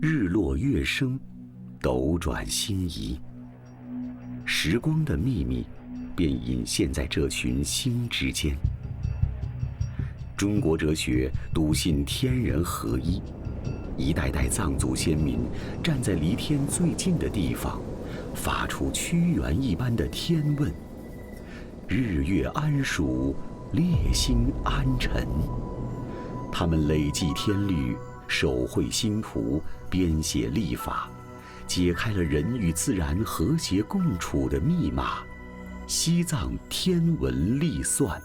日落月升，斗转星移，时光的秘密便隐现在这群星之间。中国哲学笃信天人合一，一代代藏族先民站在离天最近的地方，发出屈原一般的天问：日月安属，列星安辰。他们累计天律，手绘星图，编写历法，解开了人与自然和谐共处的密码——西藏天文历算。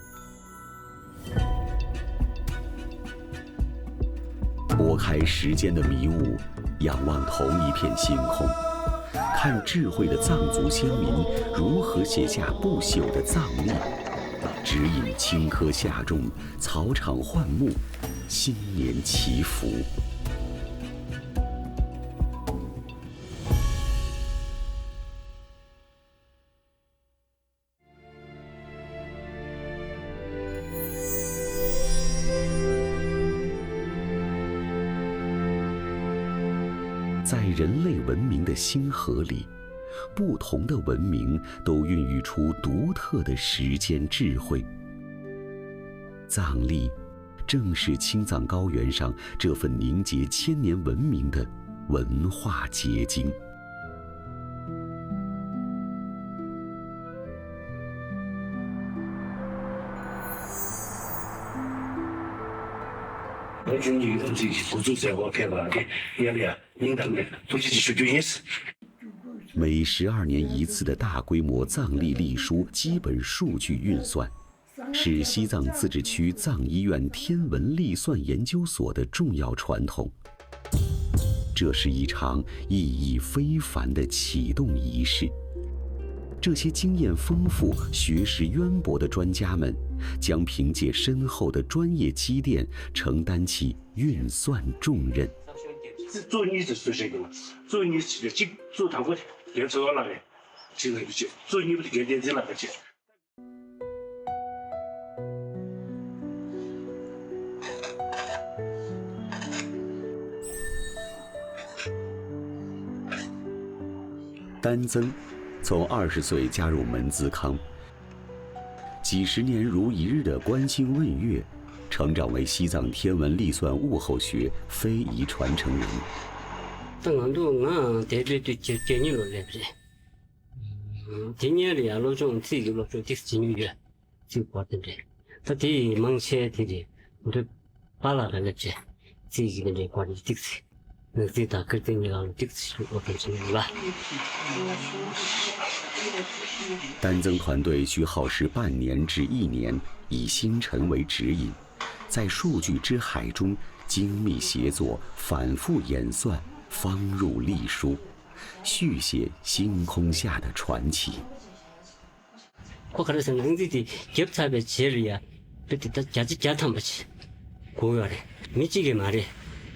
拨开时间的迷雾，仰望同一片星空，看智慧的藏族先民如何写下不朽的藏历，指引青稞下种，草场换牧，新年祈福。在人类文明的星河里，不同的文明都孕育出独特的时间智慧。藏历正是青藏高原上这份凝结千年文明的文化结晶。每12年一次的大规模藏历历书基本数据运算，是西藏自治区藏医院天文历算研究所的重要传统。这是一场意义非凡的启动仪式。这些经验丰富、学识渊博的专家们，将凭借深厚的专业积淀，承担起运算重任。做你是做这个嘛？做你是做他我连做那个，这个就做你不是连那个去。丹增从20岁加入门自康，几十年如一日的关心问月，成长为西藏天文历算物候学非遗传承人。当都我对接你了来不是？今年里啊，老种自己老种第4月就过的这，他第忙些的，我都把那个这自己的这过的第4。那最大个的那个第4我跟上了。丹增团队需耗时半年至1年，以星辰为指引，在数据之海中精密协作，反复演算，方入历书，续写星空下的传奇。我看到是能自己检查的节日呀，这的家他们去，公园的，没几个嘛的。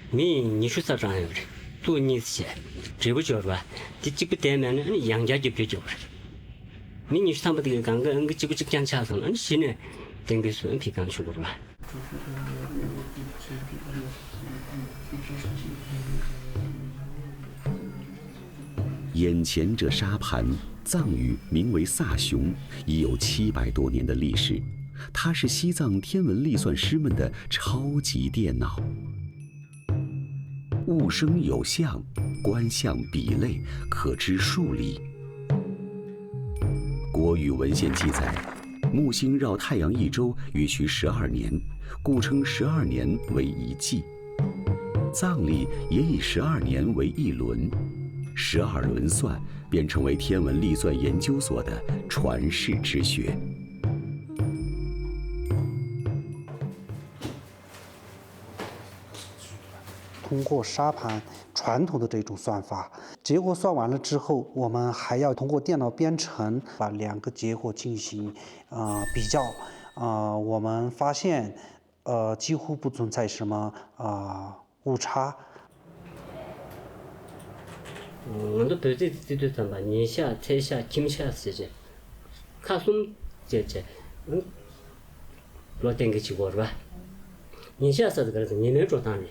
你说啥样的？做你些，这不叫吧？这个店面呢，你养家就别叫了。你说他们这个刚刚这个讲起来了，你现在等个说皮刚去了吧？眼前这沙盘，藏语名为萨雄，已有700多年的历史。它是西藏天文历算师们的超级电脑。物生有象，观象比类，可知数理。国语文献记载，木星绕太阳一周约需12年，故称12年为一季。藏历也以12年为一轮，12轮算便成为天文历算研究所的传世之学。通过沙盘传统的这种算法，结果算完了之后，我们还要通过电脑编程把2个结果进行比较，我们发现几乎不存在什么误差。我们对这算法，年下、财下、金下是这，看松这，老点个结果是吧？年下是这个是年年做当的。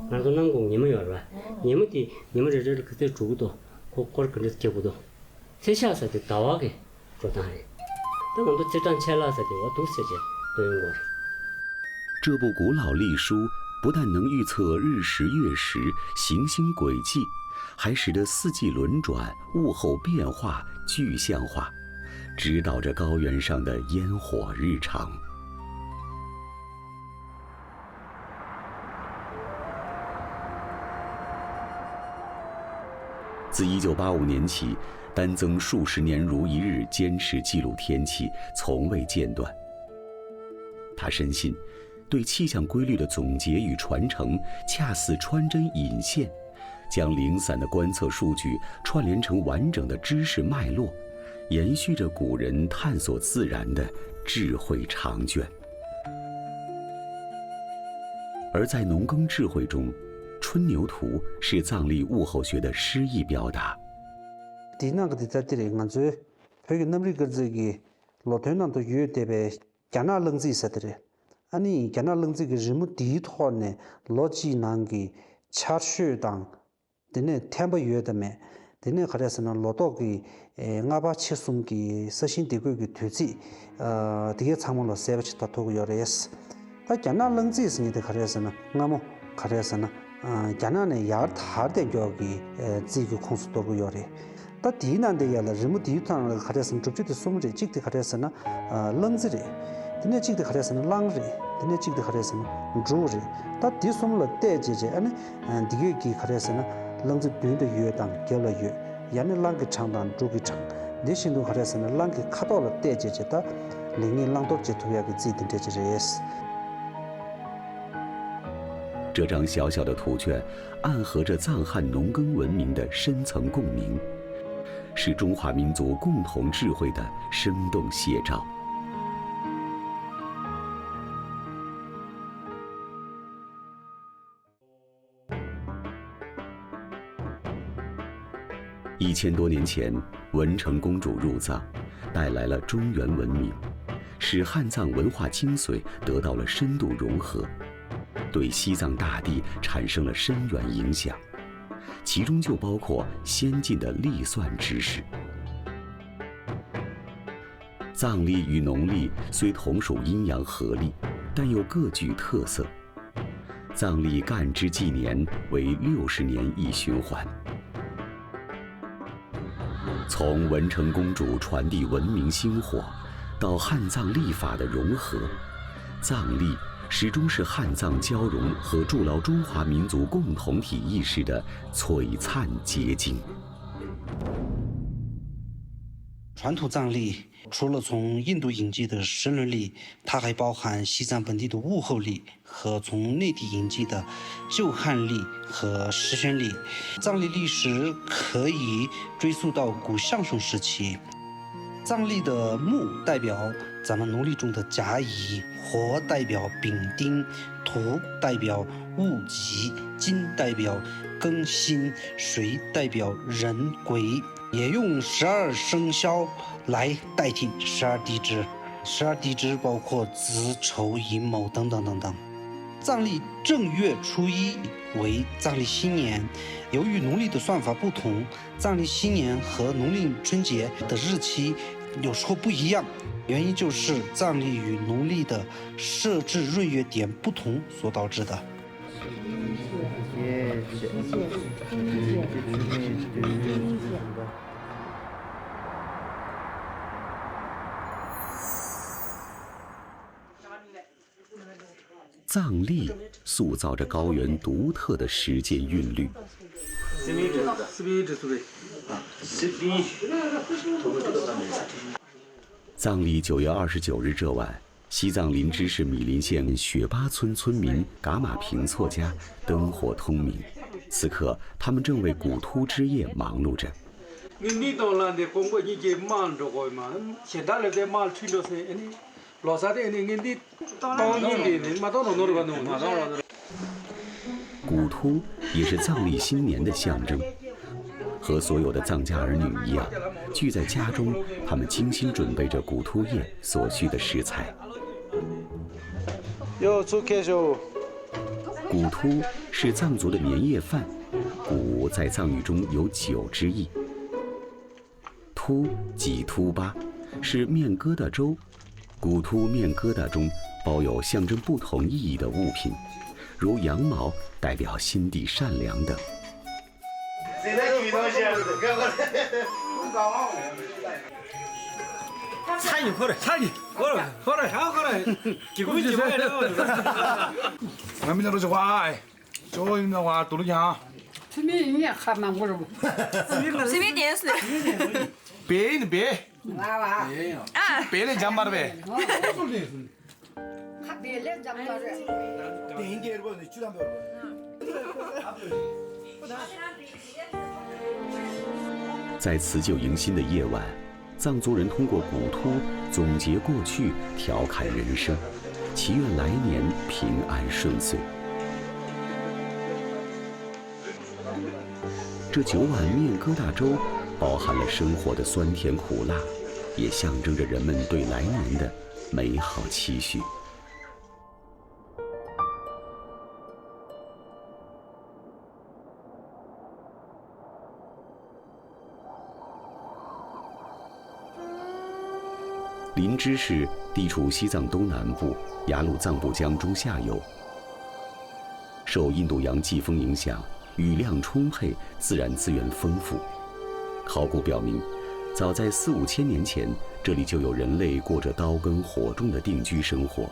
나도 난공 님은 열어. 님은디 님은 저를 그때 주고도 그걸 그래서 개고도 세시아서도 다와게 그러다니. 또 너도这张 첼라서도 어두세제 도는 거. 这部古老历书不但能预测日食月食、行星轨迹，还使得四季轮转、物候变化具象化，指导着高原上的烟火日常。自1985年起，丹增数十年如一日坚持记录天气，从未间断。他深信，对气象规律的总结与传承，恰似穿针引线，将零散的观测数据串联成完整的知识脉络，延续着古人探索自然的智慧长卷。而在农耕智慧中，春牛图是藏历物候学的诗意表达。디나가 디자들이 간주 회기 넘리 거지기 로테난도 유대베 갸나 렁지 있어들이 아니 갸나 렁지기 리무 디토네 로지 난기 차슈당 데네 템버 유에다메 데네 가려서는 로도기 nga바 치숨기 서신 디고기 되지 되게 참을로 세버치 도토고 요레스 다 갸나 렁지 있으니데 가려서는 나모 가려서는 갸나네 야 다데 저기 지구 콘스토고 요레 다 디난데 야라 리무 디탄 가려서는 접지도 숨지 찍대 가려서는 렁지리 드네 찍대 가려서는 랑리 드네 찍대 가려서는 조리 다 디숨로 때제제 아니 디게기 가려서는 렁지 뒤도 유에당 결러유 야네 랑게 창단 조기 창 대신도 가려서는 랑게 카도로 때제제다 링이 랑도 제토야기 지든데제레스 这张小小的图卷暗合着藏汉农耕文明的深层共鸣，是中华民族共同智慧的生动写照。1000多年前，文成公主入藏，带来了中原文明，使汉藏文化精髓得到了深度融合，对西藏大地产生了深远影响，其中就包括先进的历算知识。藏历与农历虽同属阴阳合历，但又各具特色。藏历干支纪年为60年一循环。从文成公主传递文明薪火，到汉藏历法的融合，藏历始终是汉藏交融和筑牢中华民族共同体意识的璀璨结晶。传统藏历除了从印度引进的时轮历，它还包含西藏本地的物候历和从内地引进的旧汉历和时宣历。藏历历史可以追溯到古象雄时期。藏历的木代表咱们农历中的甲乙，火代表丙丁，土代表戊己，金代表庚辛，水代表壬癸，也用12生肖来代替12地支。12地支包括子、丑、寅、卯等等等等。藏历正月初1为藏历新年，由于农历的算法不同，藏历新年和农历春节的日期有时候不一样，原因就是藏历与农历的设置闰月点不同所导致的。藏历塑造着高原独特的时间韵律。藏历9月29日这晚，西藏林芝市米林县雪巴村村民噶玛平措家灯火通明。此刻，他们正为古突之夜忙碌着。古突也是藏历新年的象征。和所有的藏家儿女一样，聚在家中，他们精心准备着古突夜所需的食材。古突是藏族的年夜饭，鼓在藏语中有酒之意。突即突巴是面疙瘩粥，鼓突面疙瘩中包有象征不同意义的物品，如羊毛代表心地善良等。谁在举东西？餐饮喝了，餐饮喝了啥喝了？几公斤买了？俺们家都是花哎，就你的话多少钱啊？随便你还蛮不容随便点是。别的别，娃娃啊，别的讲吧的呗。还别来讲到这。电影节如果你居然没有。在辞旧迎新的夜晚，藏族人通过鼓突总结过去，调侃人生，祈愿来年平安顺遂。这9碗面疙瘩粥包含了生活的酸甜苦辣，也象征着人们对来年的美好期许。林芝市地处西藏东南部，雅鲁藏布江中下游。受印度洋季风影响，雨量充沛，自然资源丰富。考古表明，早在4、5千年前，这里就有人类过着刀耕火种的定居生活，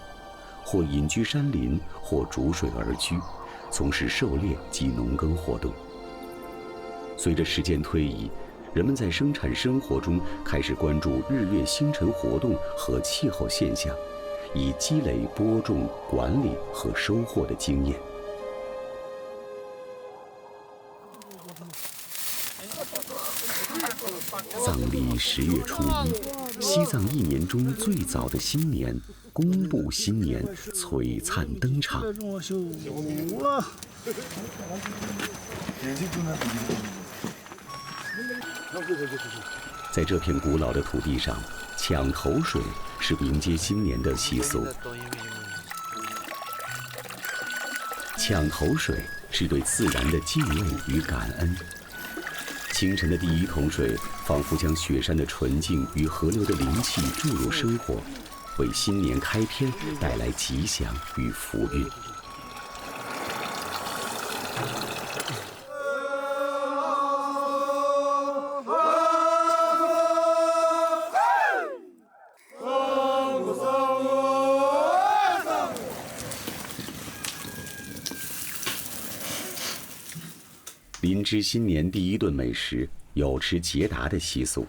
或隐居山林，或逐水而居，从事狩猎及农耕活动。随着时间推移，人们在生产生活中开始关注日月星辰活动和气候现象，以积累播种、管理和收获的经验。藏历10月初1，西藏1年中最早的新年——公布新年，璀璨登场。在这片古老的土地上，抢头水是迎接新年的习俗。抢头水是对自然的敬畏与感恩。清晨的第一桶水，仿佛将雪山的纯净与河流的灵气注入生活，为新年开篇带来吉祥与福运。林芝新年第一顿美食有吃杰达的习俗。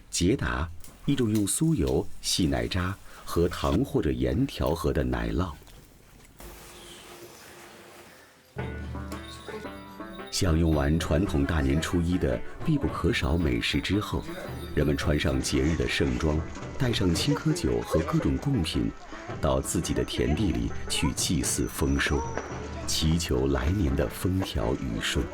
杰达，一种用酥油、细奶渣和糖或者盐调和的奶酪。享用完传统大年初1的必不可少美食之后，人们穿上节日的盛装，带上青稞酒和各种贡品，到自己的田地里去祭祀丰收，祈求来年的风调雨顺。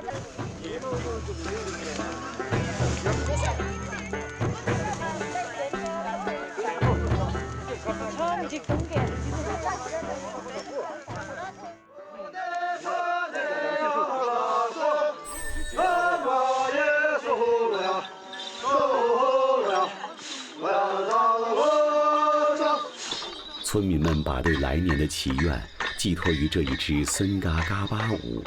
村民们把对来年的祈愿寄托于这一支森嘎嘎巴舞。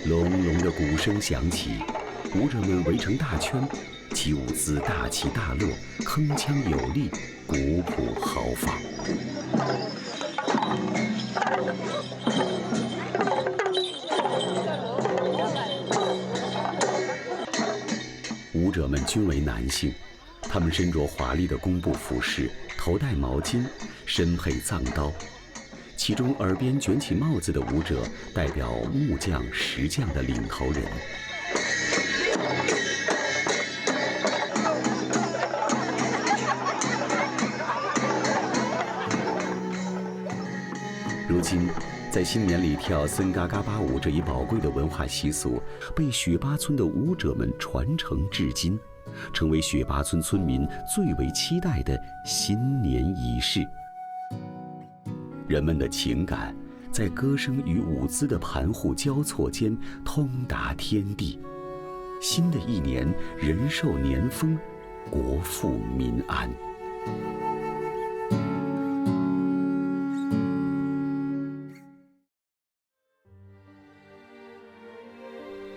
隆隆的鼓声响起，舞者们围成大圈，其舞姿大起大落，铿锵有力，古朴豪放。舞者们均为男性，他们身着华丽的工部服饰，头戴毛巾，身佩藏刀。其中耳边卷起帽子的舞者代表木匠、石匠的领头人。如今，在新年里跳森嘎嘎巴舞这一宝贵的文化习俗，被雪巴村的舞者们传承至今，成为雪巴村村民最为期待的新年仪式。人们的情感在歌声与舞姿的盘户交错间通达天地。新的一年，人寿年丰，国富民安。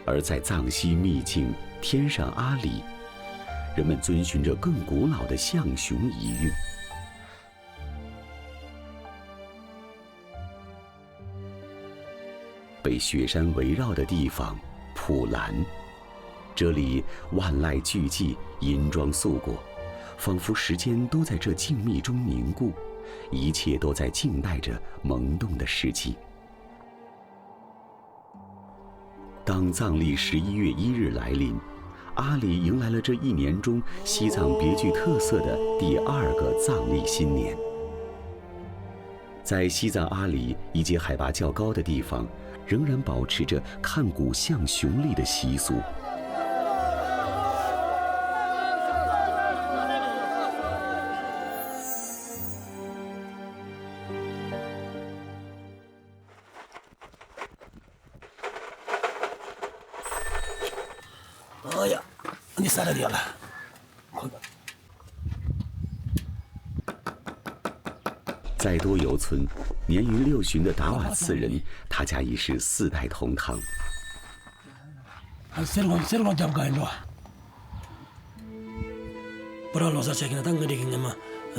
而在藏西秘境天上阿里，人们遵循着更古老的象雄遗韵。被雪山围绕的地方，普兰，这里万籁俱寂，银装素裹，仿佛时间都在这静谧中凝固，一切都在静待着萌动的时机。当藏历11月1日来临，阿里迎来了这一年中西藏别具特色的第2个藏历新年。在西藏阿里以及海拔较高的地方，仍然保持着看古象雄丽的习俗。哎呀，你撒了掉了。在多游村，年逾60旬的达瓦次人，他家已是4代同堂。새로운 잠깐 좋아. 보라로사 책이나 당거리긴 뭐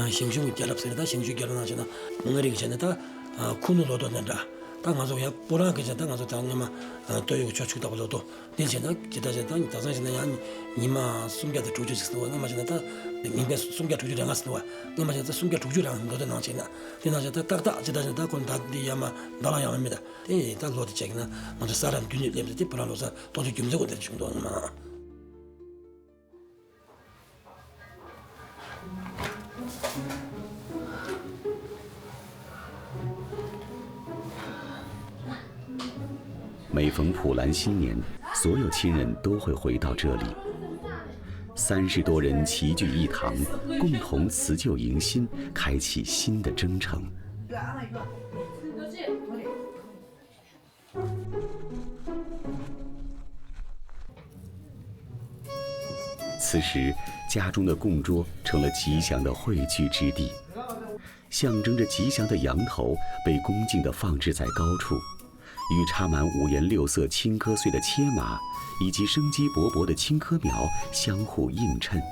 싱싱이 결합선이다 싱싱 결혼하잖아. 응어리기 전에다 쿠누로도 된다. 당가서 야 보라 그저 당가서 당마 또 이거 저축다 보도 된잖아. 기다잖아. 다산이나 니마 숨겨도 조주식도 나마잖아. 민배 숨겨 조주랑 갔어. 나마잖아. 숨겨 조주랑 너도 나잖아. 되나잖아. 딱딱 기다잖아. 건 다디야마 나라야 합니다. 이 달로도 책이나 먼저 사람 균이 냄새 보라로사 도저 김새고 될 정도는每逢普兰新年，所有亲人都会回到这里。30多人齐聚一堂，共同辞旧迎新，开启新的征程。此时，家中的供桌成了吉祥的汇聚之地，象征着吉祥的羊头被恭敬地放置在高处。与插满5颜6色青稞穗的切马，以及生机勃勃的青稞苗相互映衬，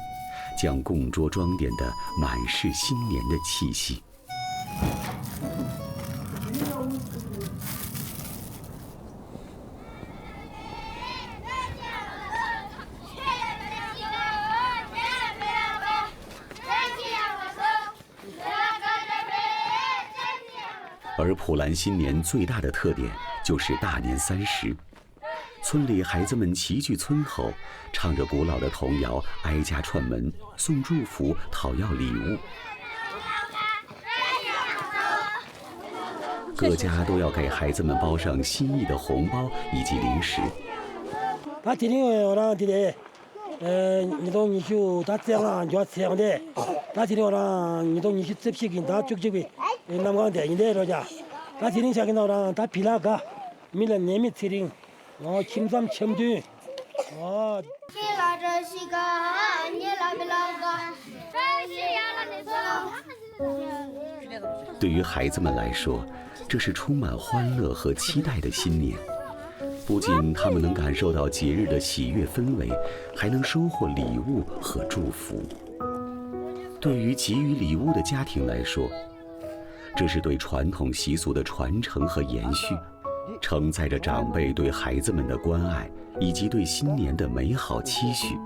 将供桌装点得满是新年的气息。而普兰新年最大的特点就是大年30，村里孩子们齐聚村口，唱着古老的童谣，挨家串门送祝福，讨要礼物。各家都要给孩子们包上心意的红包以及零食。다 드리오랑 드리, 니도 니슈 다 째랑 좋아 째는데, 다 드리오랑 니도 니슈 cep시긴 다 쭉쭉이 남강대 인데 로자, 다 드린 자기나랑 다 빌라가 밀은 내미 드린, 침삼 첨두, 对于孩子们来说，这是充满欢乐和期待的新年。不仅他们能感受到节日的喜悦氛围，还能收获礼物和祝福。对于给予礼物的家庭来说，这是对传统习俗的传承和延续，承载着长辈对孩子们的关爱，以及对新年的美好期许。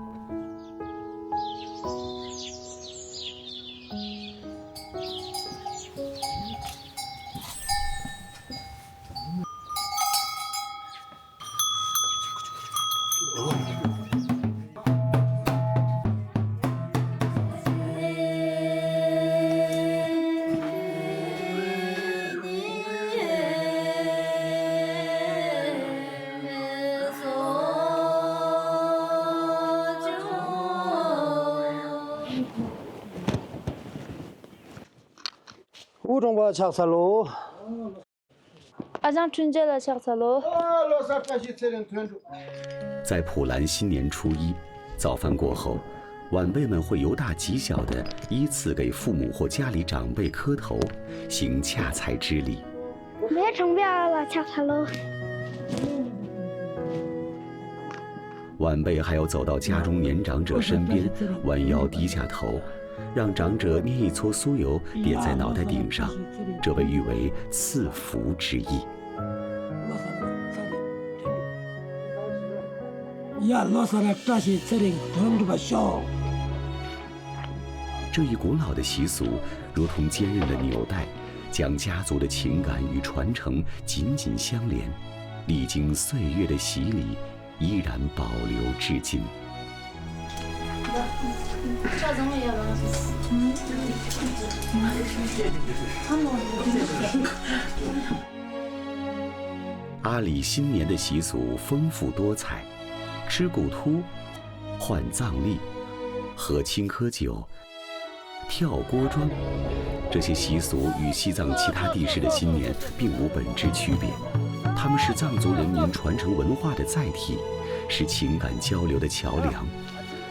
우정바 착살로. 아장 춘제라 착살로. 在普兰新年初一，早饭过后，晚辈们会由大及小的依次给父母或家里长辈磕头，行掐菜之礼。没成边了착살로。晚辈还要走到家中年长者身边，弯腰低下头，让长者捏一撮酥油点在脑袋顶上，这被誉为赐福之意。这一古老的习俗，如同坚韧的纽带，将家族的情感与传承紧紧相连，历经岁月的洗礼，依然保留至今。阿里新年的习俗丰富多彩，吃骨秃、换藏历、喝青稞酒、跳锅庄，这些习俗与西藏其他地市的新年并无本质区别，它们是藏族人民传承文化的载体，是情感交流的桥梁，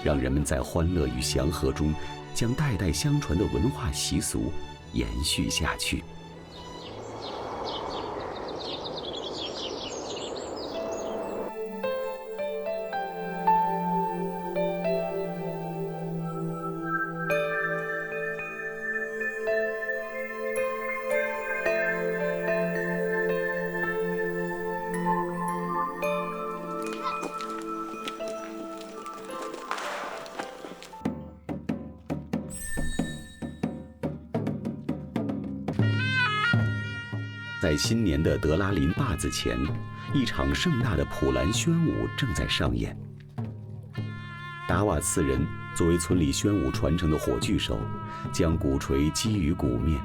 让人们在欢乐与祥和中，将代代相传的文化习俗延续下去。在新年的德拉林坝子前，一场盛大的普兰宣舞正在上演。达瓦次人作为村里宣舞传承的火炬手，将鼓槌击于鼓面，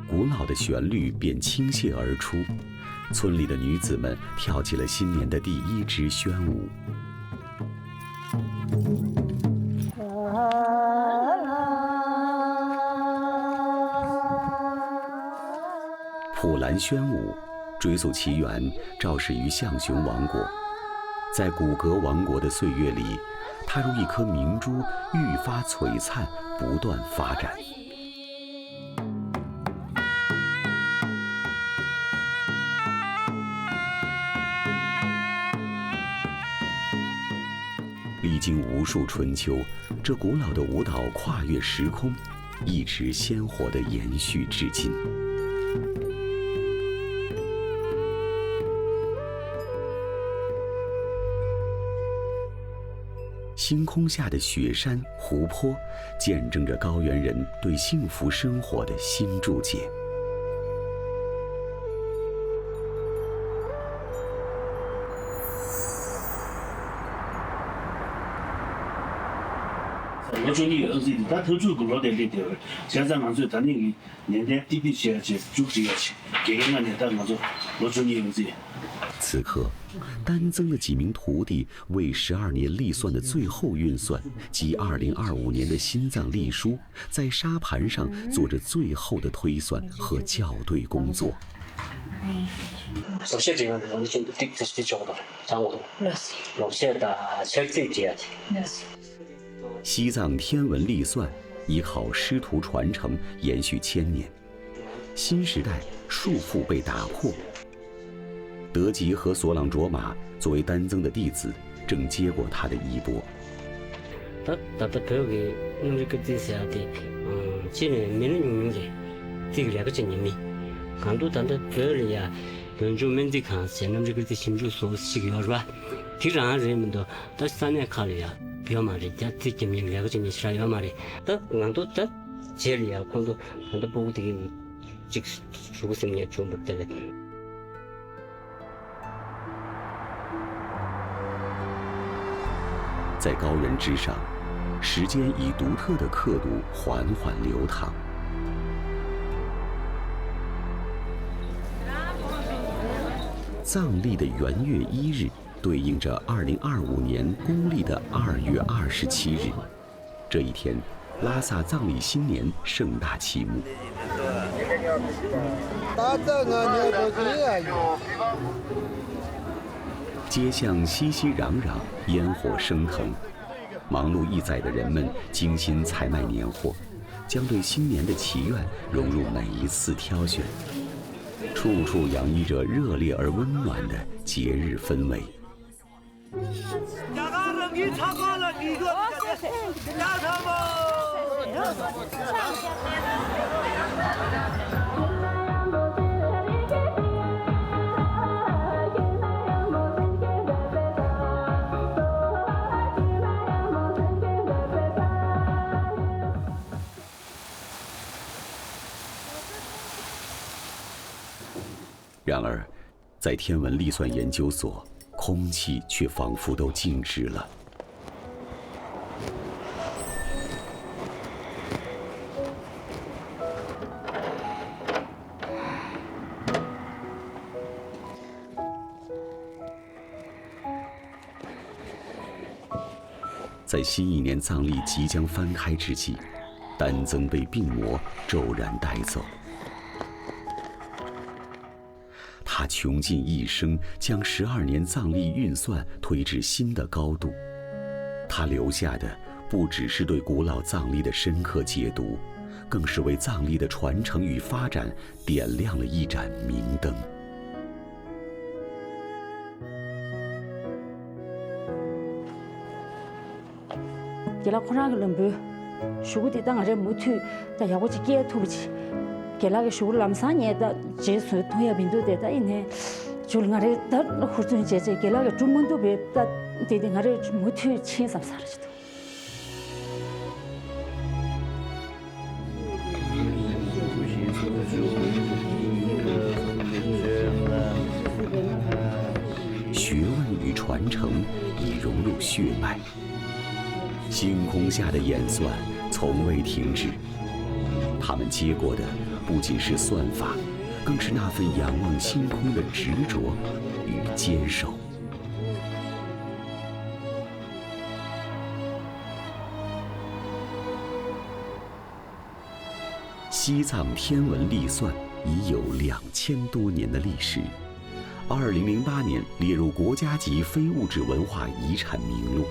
古老的旋律便倾泻而出。村里的女子们跳起了新年的第一支宣舞。普兰宣舞追溯其源，肇始于象雄王国。在古格王国的岁月里，它如一颗明珠，愈发璀璨，不断发展。历经无数春秋，这古老的舞蹈跨越时空，一直鲜活地延续至今。星空下的雪山、湖泊，见证着高原人对幸福生活的新注解。我说你儿子，他投注过老点点点，现在俺说咱那个年代弟弟些去组织要去，给俺年代我说你儿子。此刻，丹增的几名徒弟为12年历算的最后运算，即2025年的新藏历书，在沙盘上做着最后的推算和校对工作。首先这个我们先对这些角度掌握，老些的先这些。西藏天文历算依靠师徒传承延续千年，新时代束缚被打破。德吉和索朗卓玛作为丹增的弟子，正接过他的衣钵。他배우기 우리 그때서야 돼. 지는 민은 게 되게 그 진님이 간도 단다 배우리야. 연주면디 칸 세는지 그때 심주 소식이요 봐. 티랑 레면도 다시 산에 가려야. 비어마리 자티 김이 내가 진이 싫어요 말이. 또 간도 다 제리야. 간도 보고 되게 직 죽었으면 좀 못돼. 在高原之上，时间以独特的刻度缓缓流淌。藏历的元月1日对应着2025年公历的2月27日，这一天，拉萨藏历新年盛大启幕。街巷熙熙攘攘，烟火升腾，忙碌一载的人们精心采买年货，将对新年的祈愿融入每一次挑选，处处洋溢着热烈而温暖的节日氛围。然而，在天文历算研究所，空气却仿佛都静止了。在新一年葬礼即将翻开之际，丹增被病魔骤然带走。他穷尽一生，将12年藏历运算推至新的高度。他留下的不只是对古老藏历的深刻解读，更是为藏历的传承与发展点亮了一盏明灯。给了空上个人不，学的当然没退，但要我去给吐不起。给那个学了3年的，结束同样病都得的，因为就俺这的活动节给那个专门都别的，对的俺这没退钱啥啥了去的。学问与传承已融入血脉。星空下的演算从未停止，他们接过的不仅是算法，更是那份仰望星空的执着与坚守。西藏天文历算已有2000多年的历史，2008年列入国家级非物质文化遗产名录。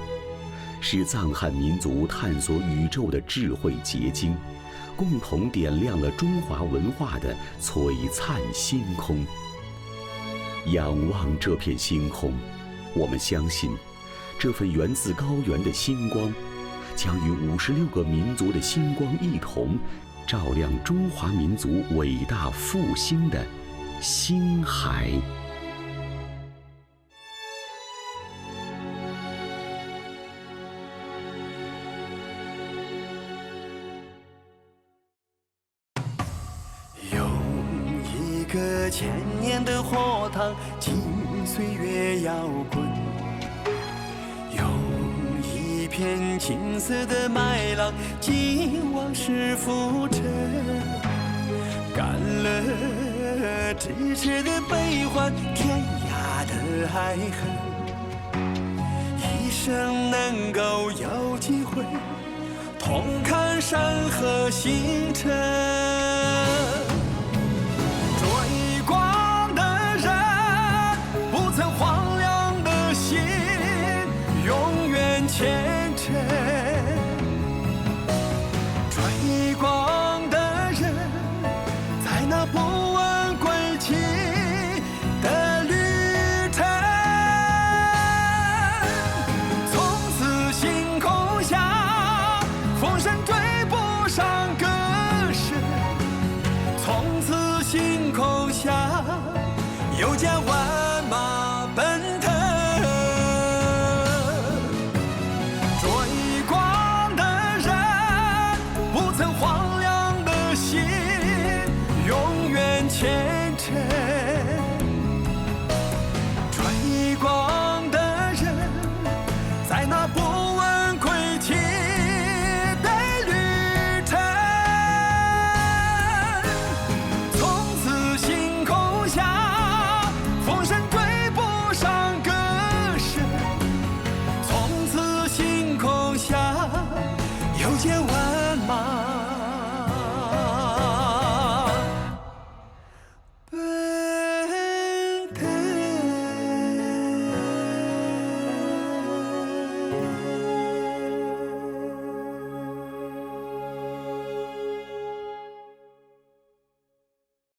是藏汉民族探索宇宙的智慧结晶，共同点亮了中华文化的璀璨星空。仰望这片星空，我们相信，这份源自高原的星光，将与56个民族的星光一同，照亮中华民族伟大复兴的星海。1000年的火塘，经岁月摇滚；用一片金色的麦浪，经往事浮沉。干了咫尺的悲欢，天涯的爱恨，一生能够有机会同看山河星辰。